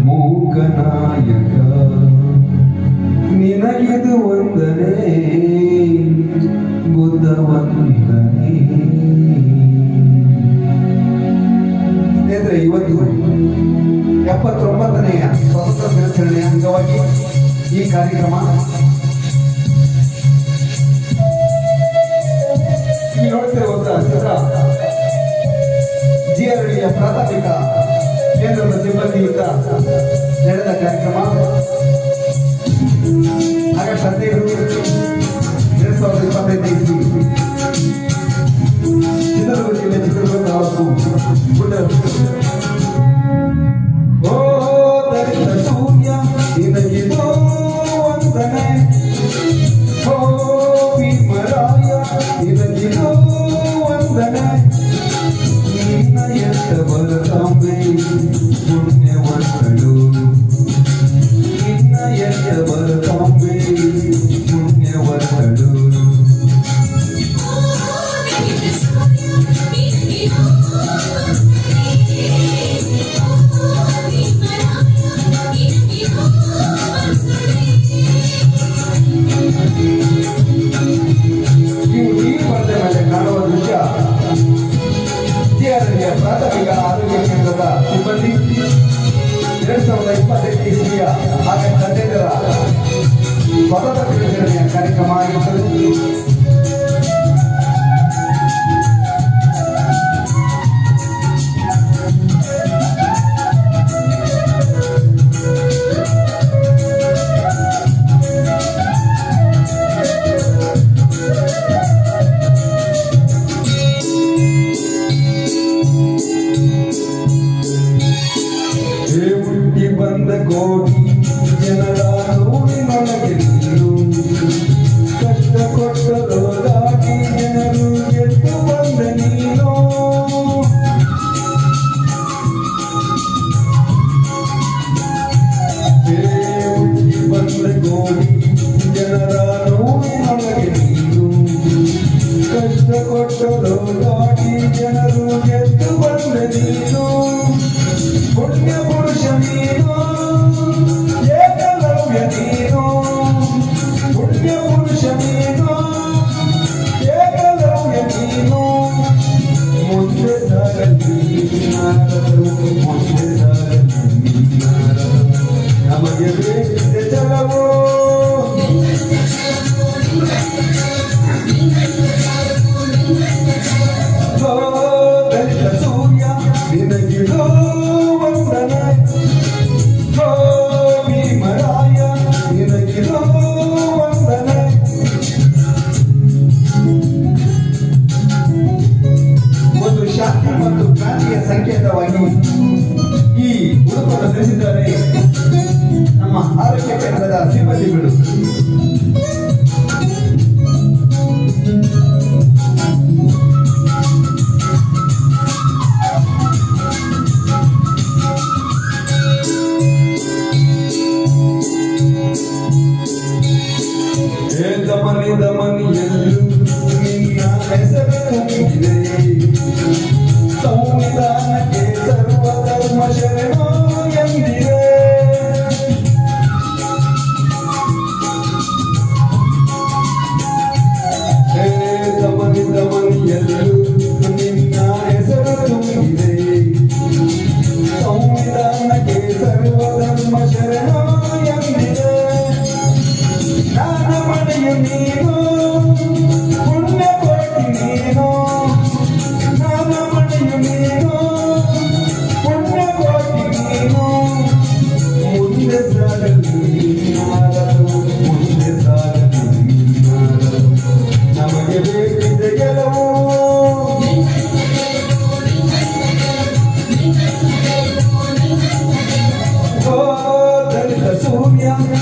ಮೂಕನಾಯಕ ನಿನಗಿದು ವಂದನೆ ಬುದ್ಧ ವಂದನೆ. ಸ್ನೇಹಿತರೆ, ಇವತ್ತು 79ನೆಯ ಸ್ವಾತಂತ್ರ್ಯ ದಿನಾಚರಣೆಯ ಅಂಗವಾಗಿ ಈ ಕಾರ್ಯಕ್ರಮ ನೋಡ್ತಿರುವಂತಹ ಚಿತ್ರ ಜಿಆರ್ಡಿಯ ಪ್ರಾಥಮಿಕ ಕೇಂದ್ರದ ಸಿಬ್ಬಂದಿಯಿಂದ ನಡೆದ ಕಾರ್ಯಕ್ರಮ. ಆಗಸ್ಟ್ 15, 2025 ಚಿತ್ರದುರ್ಗ ಜಿಲ್ಲೆ ಚಿತ್ರದುರ್ಗ ತಾಲೂಕು ಓ ದಲಿತ ಸೂರ್ಯ ನಿನಗಿದು ವಂದನೆ, ಓ ಭೀಮರಾಯ ನಿನಗಿದು ವಂದನೆ, ನಿನ್ನ ಎತ್ತವರ ತಾಂಬೆ ಪುಣ್ಯವಂತಳು, ನಿನ್ನ ಎತ್ತವರ ತಾಂಬೆ ಪುಣ್ಯವಂತಳು. ಪ್ರಾಥಮಿಕ ಆರೋಗ್ಯ ಕೇಂದ್ರದ ಸಿಬ್ಬಂದಿ 2025 ಇಸ್ವಿಯ ಆಗಸ್ಟ್ 15ರ ಸ್ವಾತಂತ್ರ್ಯ ದಿನಾಚರಣೆಯ ಕಾರ್ಯಕ್ರಮ ಆಗಿರುತ್ತದೆ. ಬಂದ ಕೋಟಿ ಜನರ ನೋಡಿನೊಳಗೆ ನೀರು ಕಷ್ಟ ಕೊಟ್ಟರೋ ದಾಟಿ ಜನರು ಎದ್ದು ಬಂದ ನೀನು. ಹುಟ್ಟಿ ಬಂದ ಕೋಟಿ ಜನರ ನೋಡಿನೊಳಗೆ ನೀರು ಕಷ್ಟ ಕೊಟ್ಟರೋ ದಾಟಿ ಜನರು ಎದ್ದು ಬಂದ ನೀನು. ಪುಣ್ಯ ಪುರುಷ ನೀನು, ಏಕಲವ್ಯ ನೀನು, ಪುಣ್ಯ ಪುರುಷ ನೀನು, ಏಕಲವ್ಯ ನೀನು. ಮುಂದೆ ಸಾಗಲಿ ನಾರದರು, ಮುಂದೆ ಸಾಗಲಿ ನಾರದರು, ನಮಗೆ ಬೇಕಿದೆ ಜಲವೋ. ದಲಿತ ಸೂರ್ಯ ನಿನಗಿದು ವಂದನೆ, ಓ ಭೀಮರಾಯ ನಿನಗಿದು ವಂದನೆ. ಒಂದು ಶಾಂತಿ ಮತ್ತು ಕ್ರಾಂತಿಯ ಸಂಕೇತವಾಗಿ ಈ ಉಡುಪನ್ನು ಧರಿಸಿದ್ದಾರೆ ನಮ್ಮ ಆರೋಗ್ಯ ಕೇಂದ್ರದ ಸಿಬ್ಬಂದಿಗಳು.